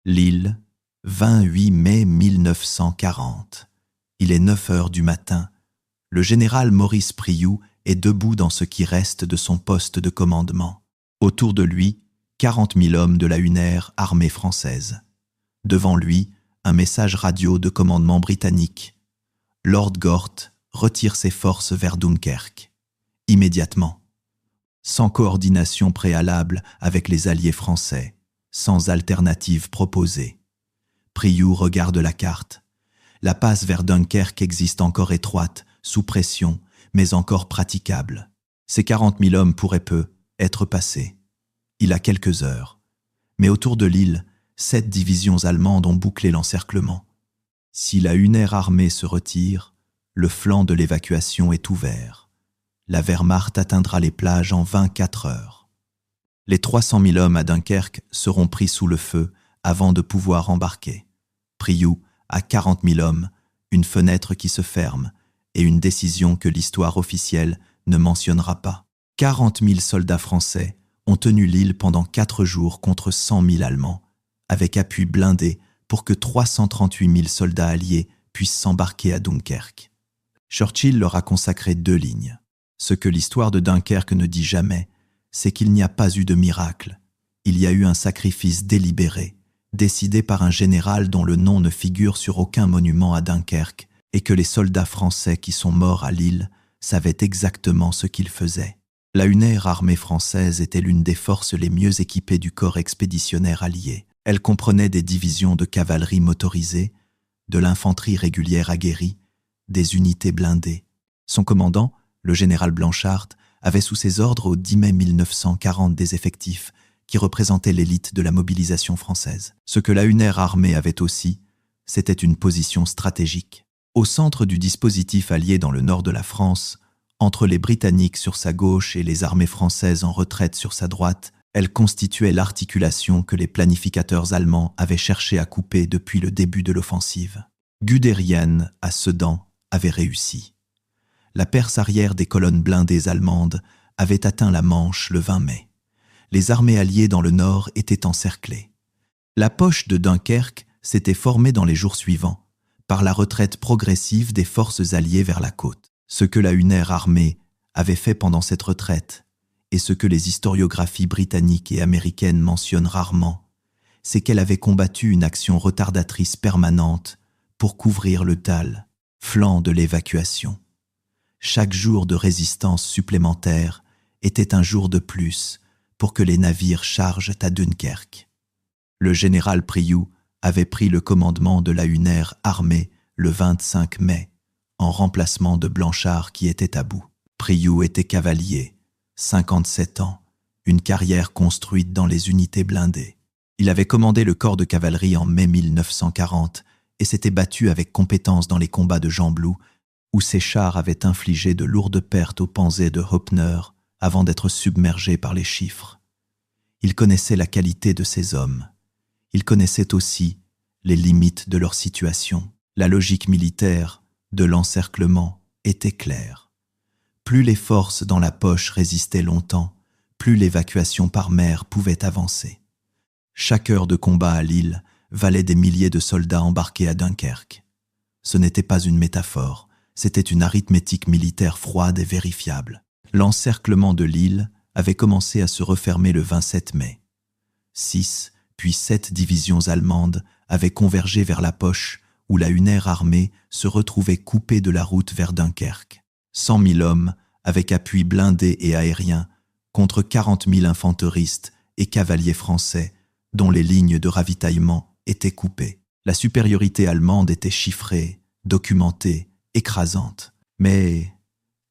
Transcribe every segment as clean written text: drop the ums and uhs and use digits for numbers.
Lille, 28 mai 1940. Il est 9 heures du matin. Le général Maurice Priou est debout dans ce qui reste de son poste de commandement. Autour de lui, 40 000 hommes de la UNR armée française. Devant lui, un message radio de commandement britannique. Lord Gort retire ses forces vers Dunkerque. Immédiatement. Sans coordination préalable avec les alliés français, sans alternative proposée. Priou regarde la carte. La passe vers Dunkerque existe encore étroite, sous pression, mais encore praticable. Ces 40 000 hommes pourraient peu être passés. Il a quelques heures. Mais autour de l'île, 7 divisions allemandes ont bouclé l'encerclement. Si la UNR armée se retire, le flanc de l'évacuation est ouvert. La Wehrmacht atteindra les plages en 24 heures. Les 300 000 hommes à Dunkerque seront pris sous le feu avant de pouvoir embarquer. Priou a 40 000 hommes, une fenêtre qui se ferme et une décision que l'histoire officielle ne mentionnera pas. 40 000 soldats français ont tenu l'île pendant 4 jours contre 100 000 Allemands, avec appui blindé pour que 338 000 soldats alliés puissent s'embarquer à Dunkerque. Churchill leur a consacré 2 lignes. Ce que l'histoire de Dunkerque ne dit jamais, c'est qu'il n'y a pas eu de miracle. Il y a eu un sacrifice délibéré, décidé par un général dont le nom ne figure sur aucun monument à Dunkerque, et que les soldats français qui sont morts à Lille savaient exactement ce qu'ils faisaient. La UNR armée française était l'une des forces les mieux équipées du corps expéditionnaire allié. Elle comprenait des divisions de cavalerie motorisée, de l'infanterie régulière aguerrie, des unités blindées. Son commandant, le général Blanchard, avait sous ses ordres au 10 mai 1940 des effectifs qui représentaient l'élite de la mobilisation française. Ce que la UNR armée avait aussi, c'était une position stratégique. Au centre du dispositif allié dans le nord de la France, entre les Britanniques sur sa gauche et les armées françaises en retraite sur sa droite, elle constituait l'articulation que les planificateurs allemands avaient cherché à couper depuis le début de l'offensive. Guderian, à Sedan, avait réussi. La perce arrière des colonnes blindées allemandes avait atteint la Manche le 20 mai. Les armées alliées dans le nord étaient encerclées. La poche de Dunkerque s'était formée dans les jours suivants, par la retraite progressive des forces alliées vers la côte. Ce que la UNR armée avait fait pendant cette retraite, et ce que les historiographies britanniques et américaines mentionnent rarement, c'est qu'elle avait combattu une action retardatrice permanente pour couvrir le Thal, flanc de l'évacuation. Chaque jour de résistance supplémentaire était un jour de plus pour que les navires chargent à Dunkerque. Le général Priou avait pris le commandement de la UNR armée le 25 mai, en remplacement de Blanchard qui était à bout. Priou était cavalier, 57 ans, une carrière construite dans les unités blindées. Il avait commandé le corps de cavalerie en mai 1940 et s'était battu avec compétence dans les combats de Gembloux, où ses chars avaient infligé de lourdes pertes aux panzers de Hoppner avant d'être submergés par les chiffres. Il connaissait la qualité de ces hommes. Il connaissait aussi les limites de leur situation. La logique militaire de l'encerclement était claire. Plus les forces dans la poche résistaient longtemps, plus l'évacuation par mer pouvait avancer. Chaque heure de combat à Lille valait des milliers de soldats embarqués à Dunkerque. Ce n'était pas une métaphore, c'était une arithmétique militaire froide et vérifiable. L'encerclement de Lille avait commencé à se refermer le 27 mai. 6 puis 7 divisions allemandes avaient convergé vers la poche où la UNR armée se retrouvait coupée de la route vers Dunkerque. 100 000 hommes avec appui blindé et aérien contre 40 000 infanteristes et cavaliers français dont les lignes de ravitaillement étaient coupées. La supériorité allemande était chiffrée, documentée, écrasante. Mais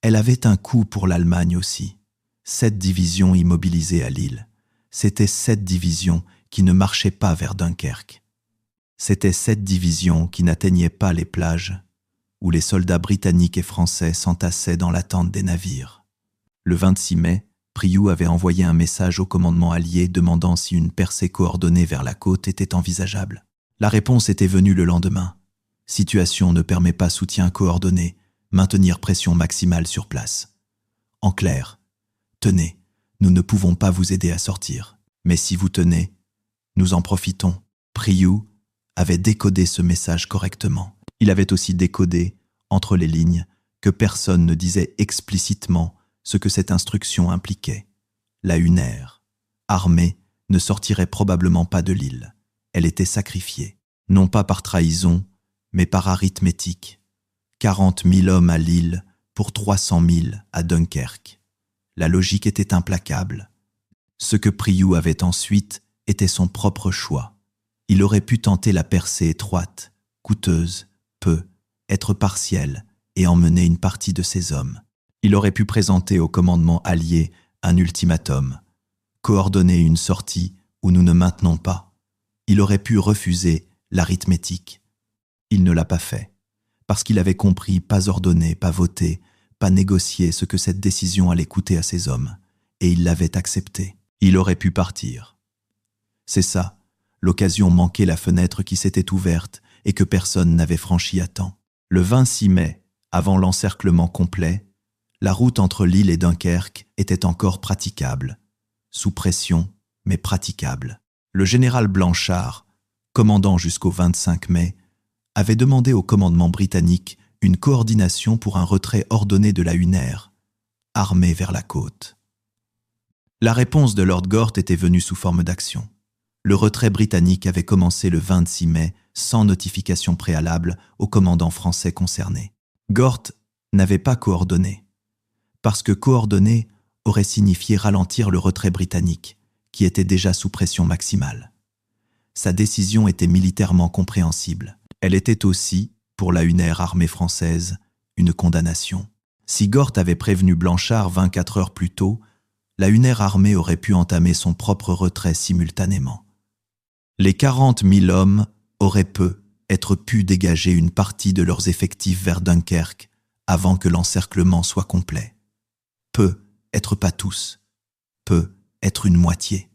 elle avait un coût pour l'Allemagne aussi. 7 divisions immobilisées à Lille. C'était 7 divisions qui ne marchaient pas vers Dunkerque. C'était 7 divisions qui n'atteignaient pas les plages, où les soldats britanniques et français s'entassaient dans l'attente des navires. Le 26 mai, Priou avait envoyé un message au commandement allié demandant si une percée coordonnée vers la côte était envisageable. La réponse était venue le lendemain. Situation ne permet pas soutien coordonné, maintenir pression maximale sur place. En clair, tenez, nous ne pouvons pas vous aider à sortir, mais si vous tenez, nous en profitons. Priou avait décodé ce message correctement. Il avait aussi décodé, entre les lignes, que personne ne disait explicitement ce que cette instruction impliquait. La Hunaire, armée, ne sortirait probablement pas de l'île. Elle était sacrifiée, non pas par trahison, mais par arithmétique. 40 000 hommes à Lille pour 300 000 à Dunkerque. La logique était implacable. Ce que Priou avait ensuite était son propre choix. Il aurait pu tenter la percée étroite, coûteuse, être partiel et emmener une partie de ses hommes. Il aurait pu présenter au commandement allié un ultimatum, coordonner une sortie où nous ne maintenons pas. Il aurait pu refuser l'arithmétique. Il ne l'a pas fait, parce qu'il avait compris, pas ordonner, pas voter, pas négocier ce que cette décision allait coûter à ses hommes, et il l'avait accepté. Il aurait pu partir. C'est ça, l'occasion manquée, la fenêtre qui s'était ouverte et que personne n'avait franchie à temps. Le 26 mai, avant l'encerclement complet, la route entre Lille et Dunkerque était encore praticable. Sous pression, mais praticable. Le général Blanchard, commandant jusqu'au 25 mai, avait demandé au commandement britannique une coordination pour un retrait ordonné de la Hunaire, armée vers la côte. La réponse de Lord Gort était venue sous forme d'action. Le retrait britannique avait commencé le 26 mai sans notification préalable au commandant français concerné. Gort n'avait pas coordonné, parce que coordonner aurait signifié ralentir le retrait britannique, qui était déjà sous pression maximale. Sa décision était militairement compréhensible. Elle était aussi, pour la Hunaire armée française, une condamnation. Si Gort avait prévenu Blanchard 24 heures plus tôt, la Hunaire armée aurait pu entamer son propre retrait simultanément. Les 40 000 hommes auraient pu dégager une partie de leurs effectifs vers Dunkerque avant que l'encerclement soit complet. Être pas tous, être une moitié.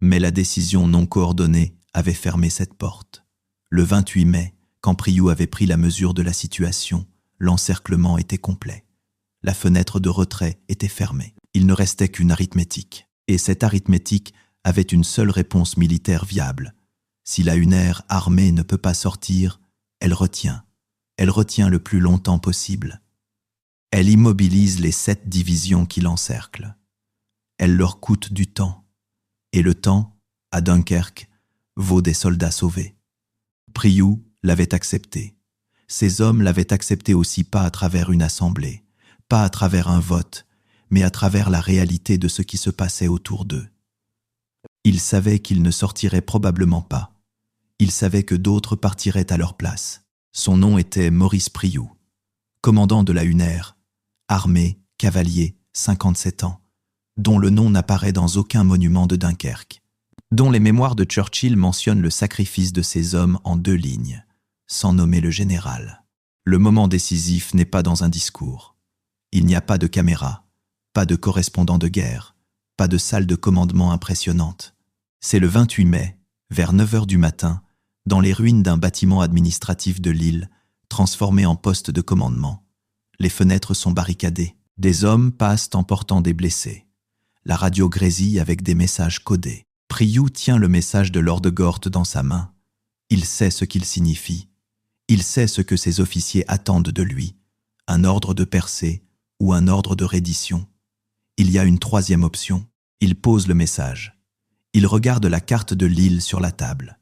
Mais la décision non coordonnée avait fermé cette porte. Le 28 mai, quand Priou avait pris la mesure de la situation, l'encerclement était complet. La fenêtre de retrait était fermée. Il ne restait qu'une arithmétique. Et cette arithmétique avait une seule réponse militaire viable. Si la Hunaire armée ne peut pas sortir, elle retient. Elle retient le plus longtemps possible. Elle immobilise les 7 divisions qui l'encerclent. Elle leur coûte du temps. Et le temps, à Dunkerque, vaut des soldats sauvés. Priou l'avait accepté. Ses hommes l'avaient accepté aussi pas à travers une assemblée, pas à travers un vote, mais à travers la réalité de ce qui se passait autour d'eux. Ils savaient qu'ils ne sortiraient probablement pas. Ils savaient que d'autres partiraient à leur place. Son nom était Maurice Priou, commandant de la Hunaire, armé, cavalier, 57 ans, dont le nom n'apparaît dans aucun monument de Dunkerque, dont les mémoires de Churchill mentionnent le sacrifice de ses hommes en 2 lignes, sans nommer le général. Le moment décisif n'est pas dans un discours. Il n'y a pas de caméra, pas de correspondant de guerre, pas de salle de commandement impressionnante. C'est le 28 mai, vers 9 heures du matin, dans les ruines d'un bâtiment administratif de Lille, transformé en poste de commandement. Les fenêtres sont barricadées. Des hommes passent en portant des blessés. La radio grésille avec des messages codés. Priou tient le message de Lord Gort dans sa main. Il sait ce qu'il signifie. Il sait ce que ses officiers attendent de lui. Un ordre de percée ou un ordre de reddition. Il y a une 3e option. Il pose le message. Il regarde la carte de l'île sur la table.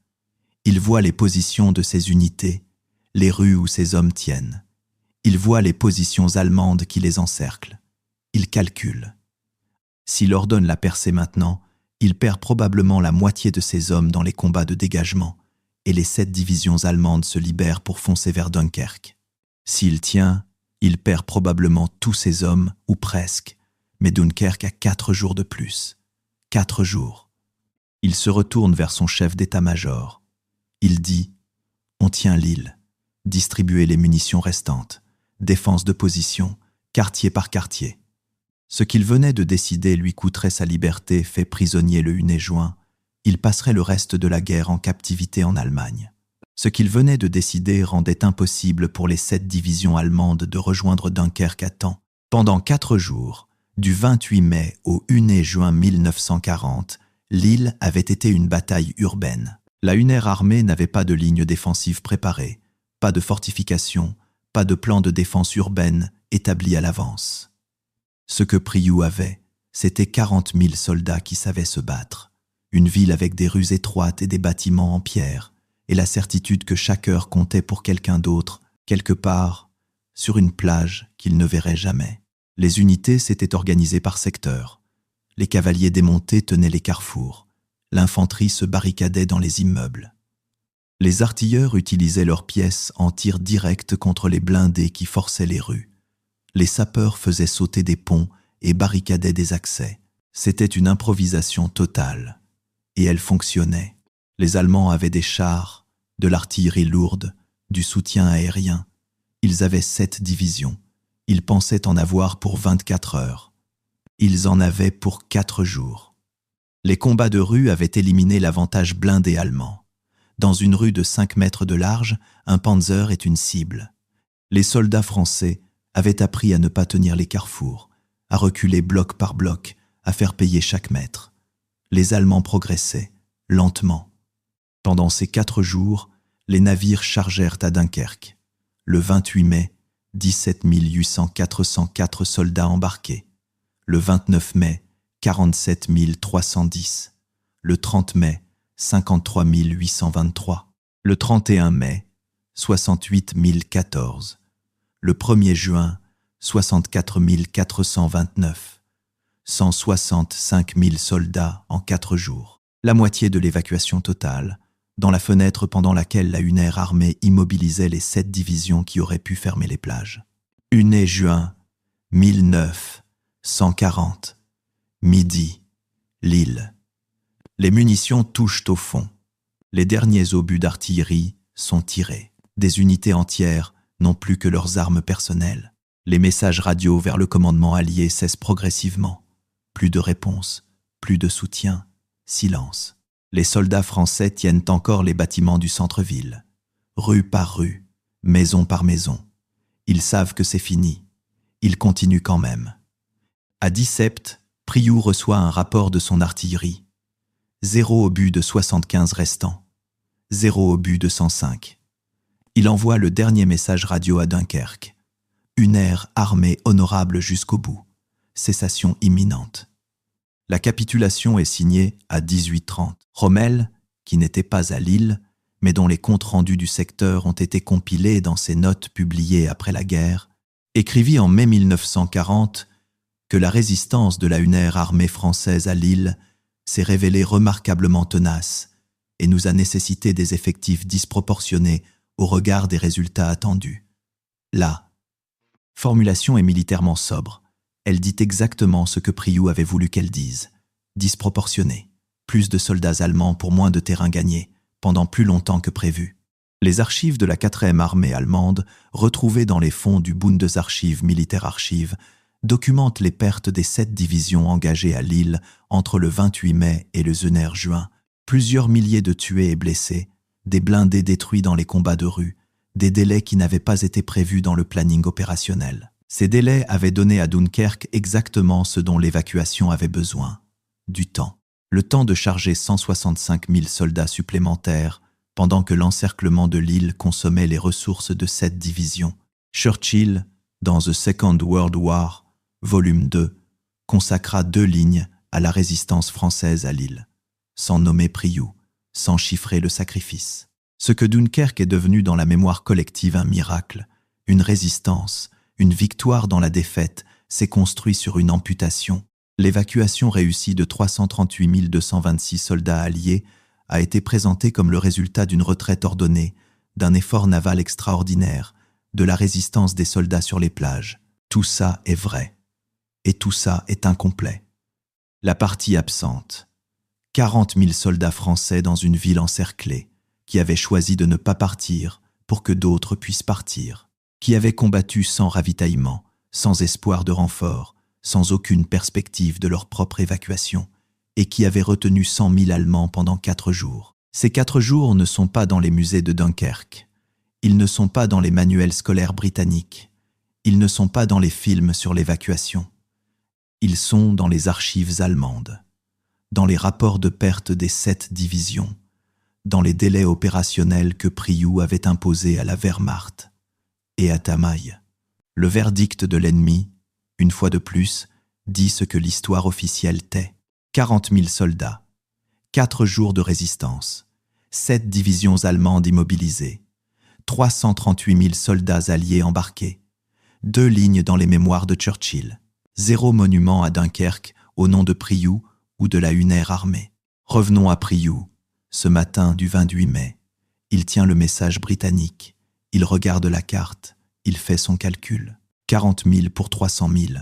Il voit les positions de ses unités, les rues où ses hommes tiennent. Il voit les positions allemandes qui les encerclent. Il calcule. S'il ordonne la percée maintenant, il perd probablement la moitié de ses hommes dans les combats de dégagement, et les 7 divisions allemandes se libèrent pour foncer vers Dunkerque. S'il tient, il perd probablement tous ses hommes, ou presque, mais Dunkerque a 4 jours de plus. 4 jours. Il se retourne vers son chef d'état-major. Il dit « On tient l'île, distribuez les munitions restantes, défense de position, quartier par quartier. » Ce qu'il venait de décider lui coûterait sa liberté, fait prisonnier le 1er juin. Il passerait le reste de la guerre en captivité en Allemagne. Ce qu'il venait de décider rendait impossible pour les 7 divisions allemandes de rejoindre Dunkerque à temps. Pendant 4 jours, du 28 mai au 1er juin 1940, l'île avait été une bataille urbaine. La UNR armée n'avait pas de ligne défensive préparée, pas de fortification, pas de plan de défense urbaine établi à l'avance. Ce que Priou avait, c'était 40 000 soldats qui savaient se battre, une ville avec des rues étroites et des bâtiments en pierre, et la certitude que chaque heure comptait pour quelqu'un d'autre, quelque part, sur une plage qu'il ne verrait jamais. Les unités s'étaient organisées par secteur. Les cavaliers démontés tenaient les carrefours. L'infanterie se barricadait dans les immeubles. Les artilleurs utilisaient leurs pièces en tir direct contre les blindés qui forçaient les rues. Les sapeurs faisaient sauter des ponts et barricadaient des accès. C'était une improvisation totale. Et elle fonctionnait. Les Allemands avaient des chars, de l'artillerie lourde, du soutien aérien. Ils avaient 7 divisions. Ils pensaient en avoir pour 24 heures. Ils en avaient pour 4 jours. Les combats de rue avaient éliminé l'avantage blindé allemand. Dans une rue de 5 mètres de large, un Panzer est une cible. Les soldats français avaient appris à ne pas tenir les carrefours, à reculer bloc par bloc, à faire payer chaque mètre. Les Allemands progressaient, lentement. Pendant ces 4 jours, les navires chargèrent à Dunkerque. Le 28 mai, 17 404 soldats embarqués. Le 29 mai, 47 310. Le 30 mai, 53 823. Le 31 mai, 68 014. Le 1er juin, 64 429. 165 000 soldats en 4 jours. La moitié de l'évacuation totale, dans la fenêtre pendant laquelle la UNR armée immobilisait les 7 divisions qui auraient pu fermer les plages. Juin 1940. Midi, Lille. Les munitions touchent au fond. Les derniers obus d'artillerie sont tirés. Des unités entières n'ont plus que leurs armes personnelles. Les messages radio vers le commandement allié cessent progressivement. Plus de réponse, plus de soutien, silence. Les soldats français tiennent encore les bâtiments du centre-ville. Rue par rue, maison par maison. Ils savent que c'est fini. Ils continuent quand même. À 10 sept, Priou reçoit un rapport de son artillerie. 0 obus de 75 restants. 0 obus de 105. Il envoie le dernier message radio à Dunkerque. Une ère armée honorable jusqu'au bout. Cessation imminente. La capitulation est signée à 18h30. Rommel, qui n'était pas à Lille, mais dont les comptes rendus du secteur ont été compilés dans ses notes publiées après la guerre, écrivit en mai 1940 que la résistance de la UNR armée française à Lille s'est révélée remarquablement tenace et nous a nécessité des effectifs disproportionnés au regard des résultats attendus. La formulation est militairement sobre. Elle dit exactement ce que Priou avait voulu qu'elle dise. Disproportionné. Plus de soldats allemands pour moins de terrain gagné, pendant plus longtemps que prévu. Les archives de la 4e armée allemande, retrouvées dans les fonds du Bundesarchiv Militärarchiv, documentent les pertes des 7 divisions engagées à Lille entre le 28 mai et le 1er juin. Plusieurs milliers de tués et blessés, des blindés détruits dans les combats de rue, des délais qui n'avaient pas été prévus dans le planning opérationnel. Ces délais avaient donné à Dunkerque exactement ce dont l'évacuation avait besoin. Du temps. Le temps de charger 165 000 soldats supplémentaires pendant que l'encerclement de l'île consommait les ressources de 7 divisions. Churchill, dans The Second World War, volume 2, consacra 2 lignes à la résistance française à Lille, sans nommer Priou, sans chiffrer le sacrifice. Ce que Dunkerque est devenu dans la mémoire collective un miracle, une résistance, une victoire dans la défaite, s'est construit sur une amputation. L'évacuation réussie de 338 226 soldats alliés a été présentée comme le résultat d'une retraite ordonnée, d'un effort naval extraordinaire, de la résistance des soldats sur les plages. Tout ça est vrai. Et tout ça est incomplet. La partie absente. 40 000 soldats français dans une ville encerclée, qui avaient choisi de ne pas partir pour que d'autres puissent partir, qui avaient combattu sans ravitaillement, sans espoir de renfort, sans aucune perspective de leur propre évacuation, et qui avaient retenu 100 000 Allemands pendant 4 jours. Ces 4 jours ne sont pas dans les musées de Dunkerque. Ils ne sont pas dans les manuels scolaires britanniques. Ils ne sont pas dans les films sur l'évacuation. Ils sont dans les archives allemandes, dans les rapports de perte des 7 divisions, dans les délais opérationnels que Priou avait imposés à la Wehrmacht et à Tamaï. Le verdict de l'ennemi, une fois de plus, dit ce que l'histoire officielle tait. 40 000 soldats, 4 jours de résistance, 7 divisions allemandes immobilisées, 338 000 soldats alliés embarqués, 2 lignes dans les mémoires de Churchill, 0 monument à Dunkerque au nom de Priou ou de la Unaire armée. Revenons à Priou. Ce matin du 28 mai, il tient le message britannique, il regarde la carte, il fait son calcul. 40 000 pour 300 000.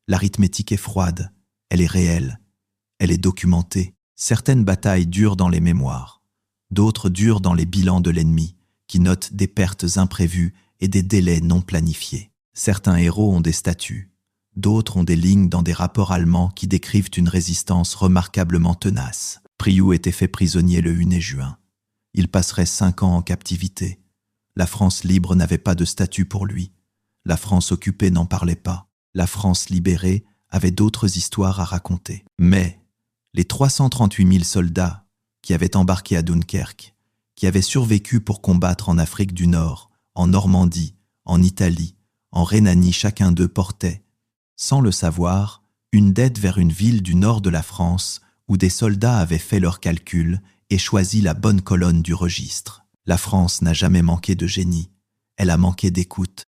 L'arithmétique est froide, elle est réelle, elle est documentée. Certaines batailles durent dans les mémoires, d'autres durent dans les bilans de l'ennemi, qui notent des pertes imprévues et des délais non planifiés. Certains héros ont des statuts, d'autres ont des lignes dans des rapports allemands qui décrivent une résistance remarquablement tenace. Priou était fait prisonnier le 1er juin. Il passerait 5 ans en captivité. La France libre n'avait pas de statut pour lui. La France occupée n'en parlait pas. La France libérée avait d'autres histoires à raconter. Mais les 338 000 soldats qui avaient embarqué à Dunkerque, qui avaient survécu pour combattre en Afrique du Nord, en Normandie, en Italie, en Rhénanie, chacun d'eux portait, sans le savoir, une dette vers une ville du nord de la France où des soldats avaient fait leurs calculs et choisi la bonne colonne du registre. La France n'a jamais manqué de génie, elle a manqué d'écoute.